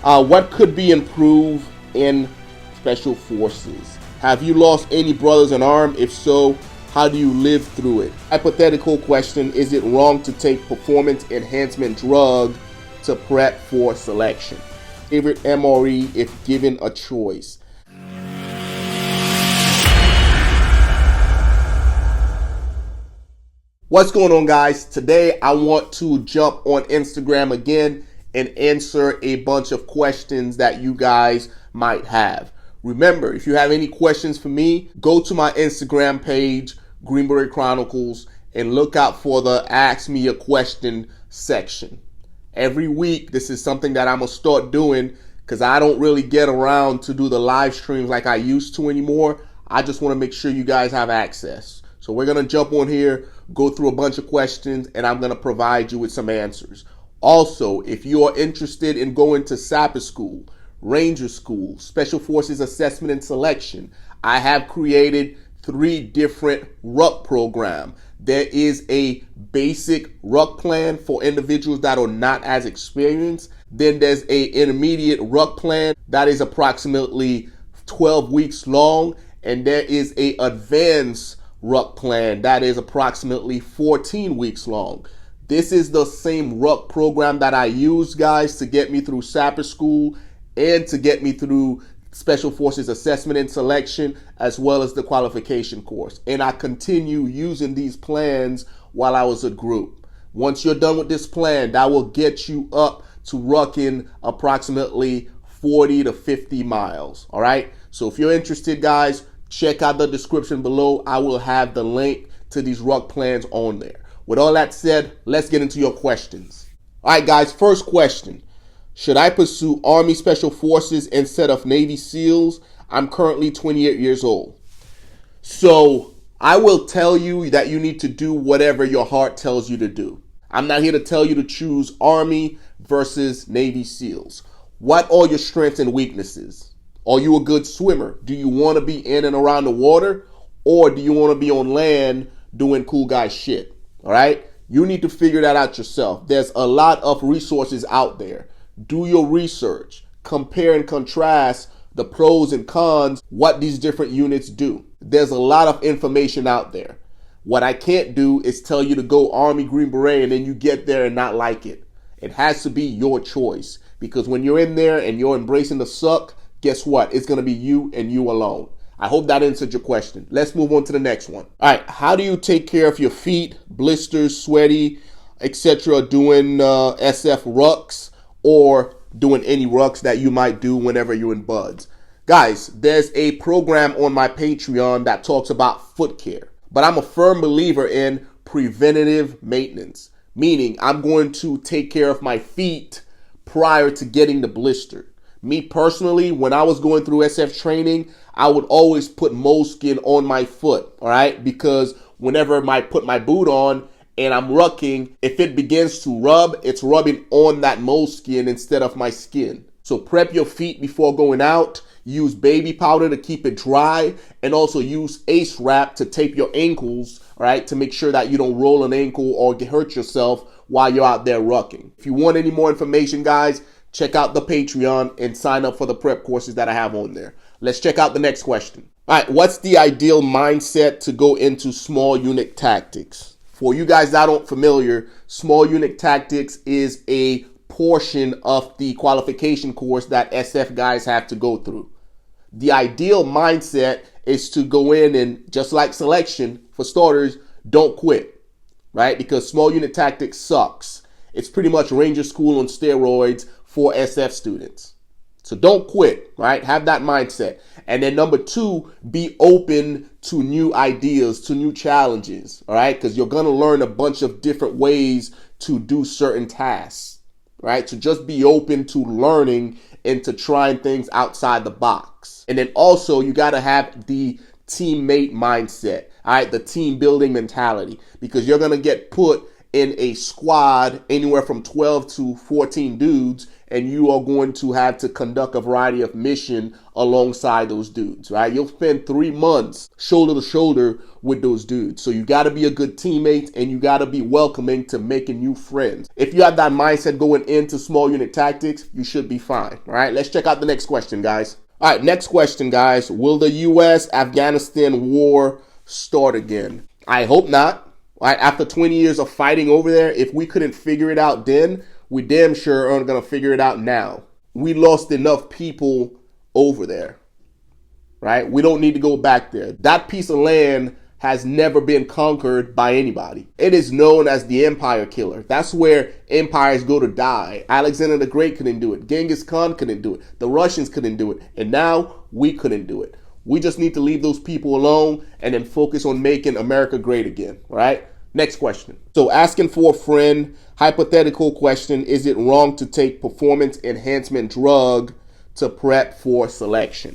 What could be improved in special forces? Have you lost any brothers in arms? If so, how do you live through it? Hypothetical question, is it wrong to take performance enhancement drug to prep for selection? Favorite MRE if given a choice? What's going on, guys? Today I want to jump on Instagram again and answer a bunch of questions that you guys might have. Remember, if you have any questions for me, go to my Instagram page, Beret Chronicles, and look out for the Ask Me a Question section. Every week, this is something that I'm going to start doing because I don't really get around to do the live streams like I used to anymore. I just want to make sure you guys have access. So we're going to jump on here, go through a bunch of questions, and I'm going to provide you with some answers. Also, if you are interested in going to Sapper School, Ranger School, Special Forces Assessment and Selection, I have created 3 different Ruck programs. There is a basic Ruck plan for individuals that are not as experienced. Then there's a intermediate Ruck plan that is approximately 12 weeks long. And there is a advanced Ruck plan that is approximately 14 weeks long. This is the same Ruck program that I use, guys, to get me through Sapper School and to get me through Special Forces Assessment and Selection, as well as the qualification course. And I continue using these plans while I was a group. Once you're done with this plan, that will get you up to rucking approximately 40 to 50 miles. All right. So if you're interested, guys, check out the description below. I will have the link to these Ruck plans on there. With all that said, let's get into your questions. All right, guys, first question. Should I pursue Army Special Forces instead of Navy SEALs? I'm currently 28 years old. So I will tell you that you need to do whatever your heart tells you to do. I'm not here to tell you to choose Army versus Navy SEALs. What are your strengths and weaknesses? Are you a good swimmer? Do you want to be in and around the water? Or do you want to be on land doing cool guy shit? All right? You need to figure that out yourself. There's a lot of resources out there. Do your research. Compare and contrast the pros and cons, what these different units do. There's a lot of information out there. What I can't do is tell you to go Army Green Beret and then you get there and not like it. It has to be your choice, because when you're in there and you're embracing the suck, guess what? It's going to be you and you alone. I hope that answered your question. Let's move on to the next one. All right. How do you take care of your feet, blisters, sweaty, etc. doing SF rucks or doing any rucks that you might do whenever you're in buds? Guys, there's a program on my Patreon that talks about foot care, but I'm a firm believer in preventative maintenance, meaning I'm going to take care of my feet prior to getting the blister. Me personally, when I was going through SF training, I would always put moleskin on my foot, all right? Because whenever I put my boot on and I'm rucking, if it begins to rub, it's rubbing on that moleskin instead of my skin. So prep your feet before going out. Use baby powder to keep it dry, and also use Ace Wrap to tape your ankles, all right, to make sure that you don't roll an ankle or hurt yourself while you're out there rucking. If you want any more information, guys, check out the Patreon and sign up for the prep courses that I have on there. Let's check out the next question. All right, what's the ideal mindset to go into small unit tactics? For you guys that aren't familiar, small unit tactics is a portion of the qualification course that SF guys have to go through. The ideal mindset is to go in and, just like selection, for starters, don't quit, right? Because small unit tactics sucks. It's pretty much Ranger School on steroids for SF students. So don't quit, right? Have that mindset. And then number 2, be open to new ideas, to new challenges, all right? Because you're going to learn a bunch of different ways to do certain tasks, right? So just be open to learning and to trying things outside the box. And then also you got to have the teammate mindset, all right? The team building mentality, because you're going to get put in a squad anywhere from 12 to 14 dudes, and you are going to have to conduct a variety of mission alongside those dudes, right? You'll spend 3 months shoulder to shoulder with those dudes. So you got to be a good teammate, and you got to be welcoming to making new friends. If you have that mindset going into small unit tactics, you should be fine. All right, let's check out the next question, guys. All right, next question, guys. Will the U.S.-Afghanistan war start again? I hope not. All right, after 20 years of fighting over there, if we couldn't figure it out then, we damn sure aren't going to figure it out now. We lost enough people over there, right? We don't need to go back there. That piece of land has never been conquered by anybody. It is known as the empire killer. That's where empires go to die. Alexander the Great couldn't do it. Genghis Khan couldn't do it. The Russians couldn't do it. And now we couldn't do it. We just need to leave those people alone and then focus on making America great again, right? Next question. So asking for a friend, hypothetical question, is it wrong to take performance enhancement drug to prep for selection?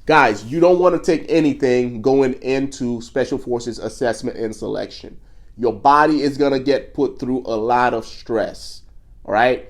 Guys, you don't want to take anything going into Special Forces assessment and selection. Your body is going to get put through a lot of stress, all right?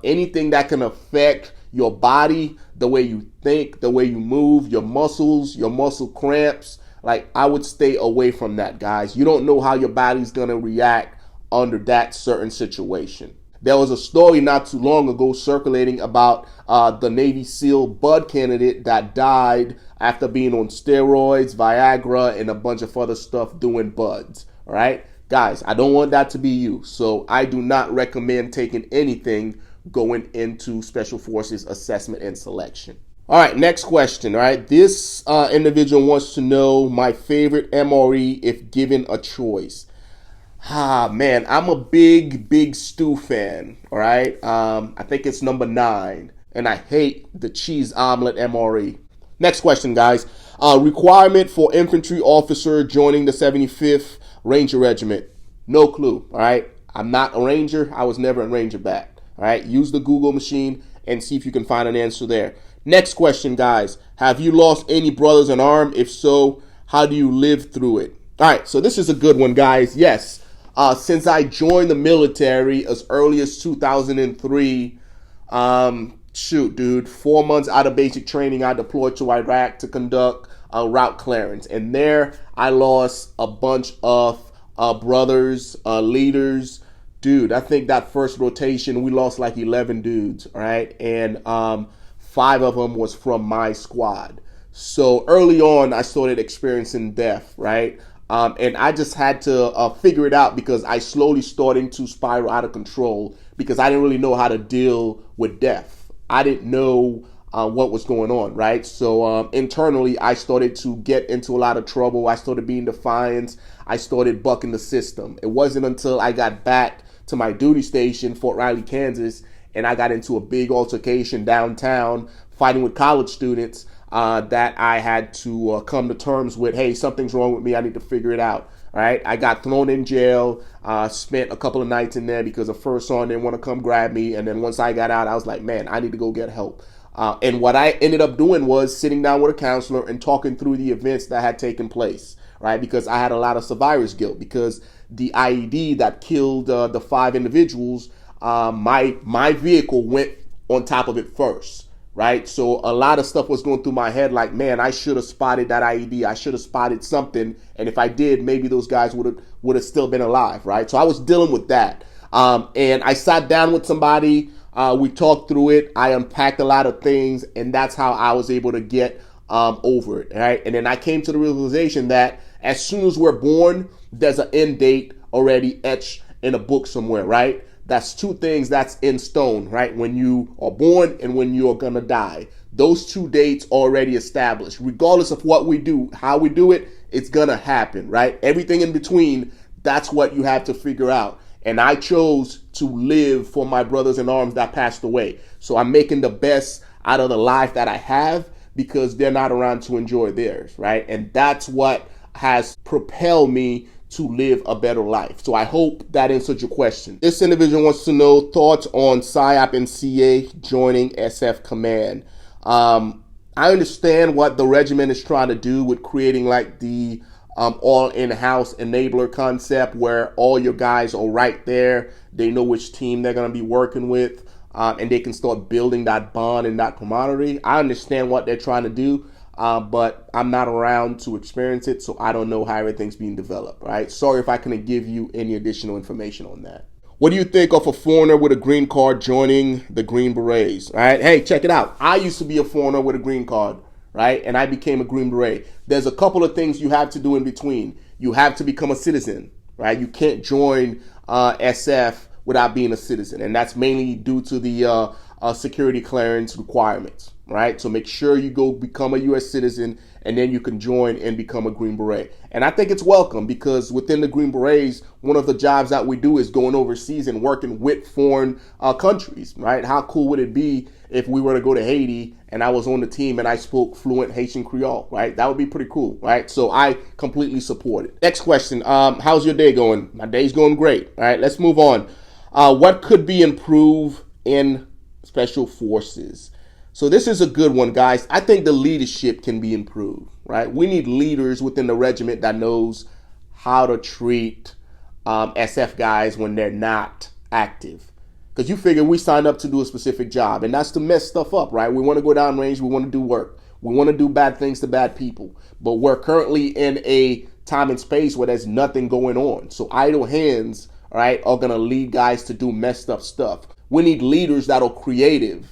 Anything that can affect your body, the way you think, the way you move, your muscles, your muscle cramps, like, I would stay away from that, guys. You don't know how your body's going to react under that certain situation. There was a story not too long ago circulating about the Navy SEAL Bud candidate that died after being on steroids, Viagra, and a bunch of other stuff doing buds. All right, guys, I don't want that to be you. So I do not recommend taking anything going into Special Forces assessment and selection. All right, next question. All right, this individual wants to know my favorite MRE if given a choice. Man, I'm a big stew fan. All right, I think it's number 9, and I hate the cheese omelet MRE. Next question, guys. Requirement for infantry officer joining the 75th Ranger Regiment. No clue. All right, I'm not a Ranger. I was never a Ranger back. All right, use the Google machine and see if you can find an answer there. Next question, guys. Have you lost any brothers in arms? If so, how do you live through it? All right, so this is a good one, guys. Yes, since I joined the military as early as 2003, 4 months out of basic training, I deployed to Iraq to conduct route clearance. And there I lost a bunch of brothers, leaders. Dude, I think that first rotation, we lost like 11 dudes, all right? And 5 of them was from my squad. So early on, I started experiencing death, right? And I just had to figure it out because I slowly started to spiral out of control because I didn't really know how to deal with death. I didn't know what was going on, right? So internally, I started to get into a lot of trouble. I started being defiant. I started bucking the system. It wasn't until I got back to my duty station, Fort Riley, Kansas, and I got into a big altercation downtown fighting with college students that I had to come to terms with, hey, something's wrong with me. I need to figure it out. All right. I got thrown in jail, spent a couple of nights in there because the first sergeant didn't want to come grab me. And then once I got out, I was like, man, I need to go get help. And what I ended up doing was sitting down with a counselor and talking through the events that had taken place, right? Because I had a lot of survivor's guilt because the IED that killed the 5 individuals, my vehicle went on top of it first, right? So a lot of stuff was going through my head like, man, I should have spotted that IED. I should have spotted something. And if I did, maybe those guys would have still been alive, right? So I was dealing with that. And I sat down with somebody. We talked through it. I unpacked a lot of things. And that's how I was able to get over it, right? And then I came to the realization that as soon as we're born, there's an end date already etched in a book somewhere, right? That's 2 things that's in stone, right? When you are born and when you are going to die. Those 2 dates already established. Regardless of what we do, how we do it, it's going to happen, right? Everything in between, that's what you have to figure out. And I chose to live for my brothers in arms that passed away. So I'm making the best out of the life that I have because they're not around to enjoy theirs, right? And that's what has propelled me to live a better life. So I hope that answered your question. This individual wants to know thoughts on PSYOP and CA joining SF Command. I understand what the regiment is trying to do with creating like the all in-house enabler concept where all your guys are right there. They know which team they're going to be working with. and they can start building that bond and that camaraderie. I understand what they're trying to do, but I'm not around to experience it, so I don't know how everything's being developed, right? Sorry if I couldn't give you any additional information on that. What do you think of a foreigner with a green card joining the Green Berets, right? Hey, check it out. I used to be a foreigner with a green card, right? And I became a Green Beret. There's a couple of things you have to do in between. You have to become a citizen, right? You can't join SF without being a citizen, and that's mainly due to the security clearance requirements, right? So make sure you go become a U.S. citizen, and then you can join and become a Green Beret. And I think it's welcome, because within the Green Berets, one of the jobs that we do is going overseas and working with foreign countries, right? How cool would it be if we were to go to Haiti and I was on the team and I spoke fluent Haitian Creole, right? That would be pretty cool, right? So I completely support it. Next question, how's your day going? My day's going great. All right, let's move on. What could be improved in Special Forces? So this is a good one, guys. I think the leadership can be improved, right? We need leaders within the regiment that knows how to treat SF guys when they're not active. Because you figure we signed up to do a specific job, and that's to mess stuff up, right? We want to go down range. We want to do work. We want to do bad things to bad people. But we're currently in a time and space where there's nothing going on. So idle hands, right, are going to lead guys to do messed up stuff. We need leaders that are creative,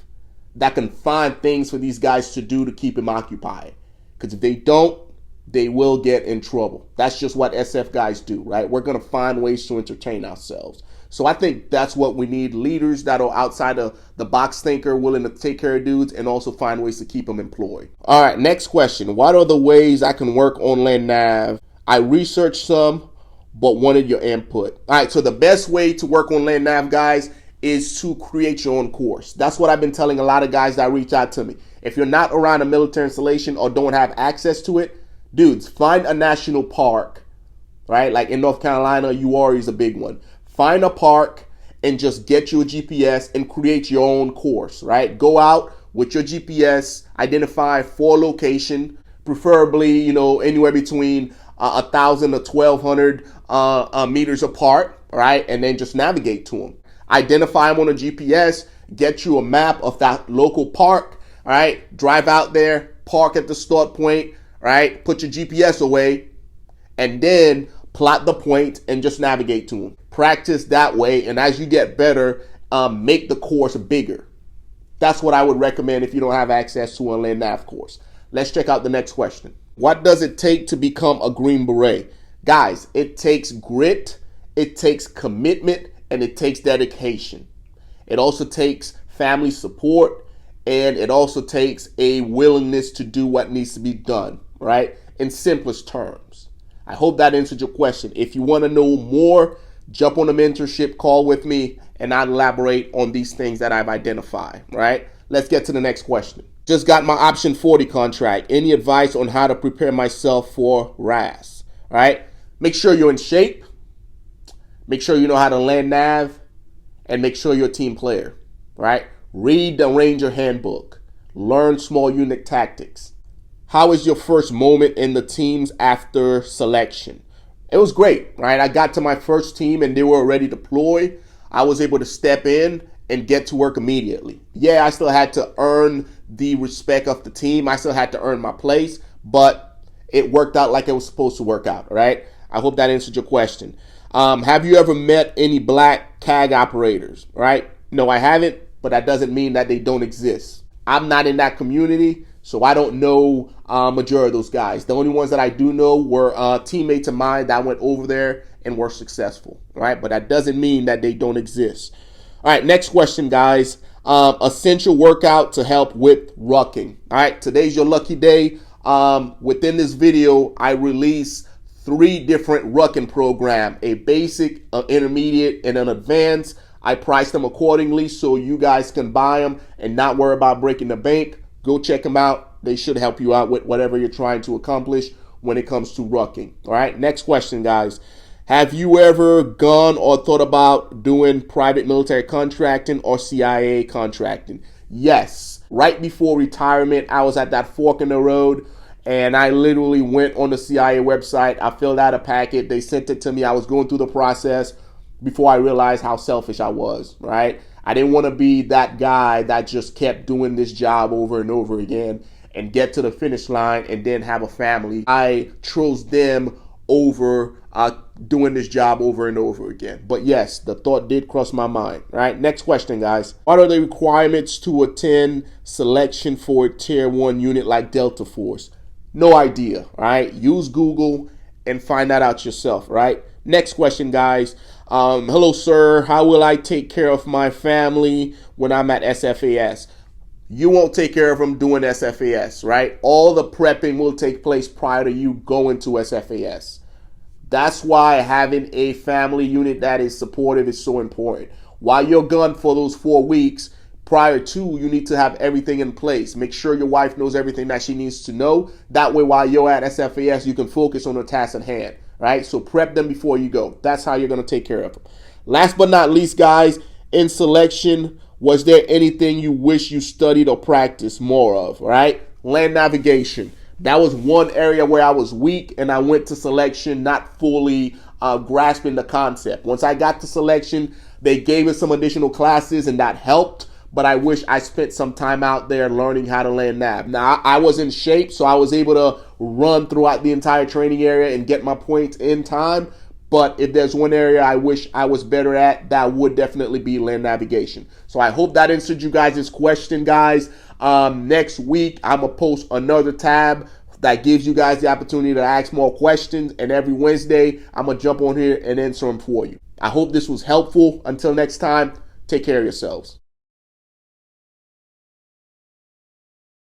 that can find things for these guys to do to keep them occupied. Because if they don't, they will get in trouble. That's just what SF guys do, right? We're going to find ways to entertain ourselves. So I think that's what we need, leaders that are outside of the box thinker, willing to take care of dudes and also find ways to keep them employed. All right, next question. What are the ways I can work on land nav? I researched some, but wanted your input. All right, so the best way to work on land nav, guys, is to create your own course. That's what I've been telling a lot of guys that reach out to me. If you're not around a military installation or don't have access to it, dudes, find a national park, right? Like in North Carolina, UR is a big one. Find a park and just get you a GPS and create your own course, right? Go out with your GPS, identify 4 location, preferably, you know, anywhere between 1,000 to 1,200 meters apart, right? And then just navigate to them. Identify them on a GPS, get you a map of that local park, all right? Drive out there, park at the start point, right? Put your GPS away, and then plot the point and just navigate to them. Practice that way, and as you get better, make the course bigger. That's what I would recommend if you don't have access to a land nav course. Let's check out the next question. What does it take to become a Green Beret? Guys, it takes grit, it takes commitment, and it takes dedication. It also takes family support, and it also takes a willingness to do what needs to be done, right? In simplest terms. I hope that answered your question. If you want to know more, jump on a mentorship call with me, and I'll elaborate on these things that I've identified, right? Let's get to the next question. Just got my option 40 contract. Any advice on how to prepare myself for RAS, right? Make sure you're in shape. Make sure you know how to land nav, and make sure you're a team player, right? Read the Ranger Handbook. Learn small unit tactics. How was your first moment in the teams after selection? It was great, right? I got to my first team and they were already deployed. I was able to step in and get to work immediately. Yeah, I still had to earn the respect of the team. I still had to earn my place, but it worked out like it was supposed to work out, right? I hope that answered your question. Have you ever met any black CAG operators, right? No, I haven't, but that doesn't mean that they don't exist. I'm not in that community, so I don't know majority of those guys. The only ones that I do know were teammates of mine that went over there and were successful, right? But that doesn't mean that they don't exist. All right, next question, guys. Essential workout to help with rucking. All right, today's your lucky day. Within this video, I release 3 different rucking program, a basic, an intermediate, and an advanced. I price them accordingly so you guys can buy them and not worry about breaking the bank. Go check them out. They should help you out with whatever you're trying to accomplish when it comes to rucking. All right, next question, guys. Have you ever gone or thought about doing private military contracting or CIA contracting? Yes. Right before retirement, I was at that fork in the road, and I literally went on the CIA website. I filled out a packet. They sent it to me. I was going through the process before I realized how selfish I was, right? I didn't want to be that guy that just kept doing this job over and over again and get to the finish line and then have a family. I chose them over doing this job over and over again. But yes, the thought did cross my mind. All right, next question, guys. What are the requirements to attend selection for a Tier 1 unit like Delta Force? No idea. All right, use Google and find that out yourself. Right. Next question, guys. Hello, sir. How will I take care of my family when I'm at SFAS? You won't take care of them doing SFAS, right? All the prepping will take place prior to you going to SFAS. That's why having a family unit that is supportive is so important. While you're gone for those 4 weeks, prior to, you need to have everything in place. Make sure your wife knows everything that she needs to know. That way, while you're at SFAS, you can focus on the task at hand, right? So prep them before you go. That's how you're going to take care of them. Last but not least, guys, in selection, was there anything you wish you studied or practiced more of, right? Land navigation. That was one area where I was weak, and I went to selection not fully grasping the concept. Once I got to selection, they gave us some additional classes, and that helped. But I wish I spent some time out there learning how to land nav. Now, I was in shape, so I was able to run throughout the entire training area and get my points in time. But if there's one area I wish I was better at, that would definitely be land navigation. So I hope that answered you guys' question, guys. Next week, I'm going to post another tab that gives you guys the opportunity to ask more questions. And every Wednesday, I'm going to jump on here and answer them for you. I hope this was helpful. Until next time, take care of yourselves.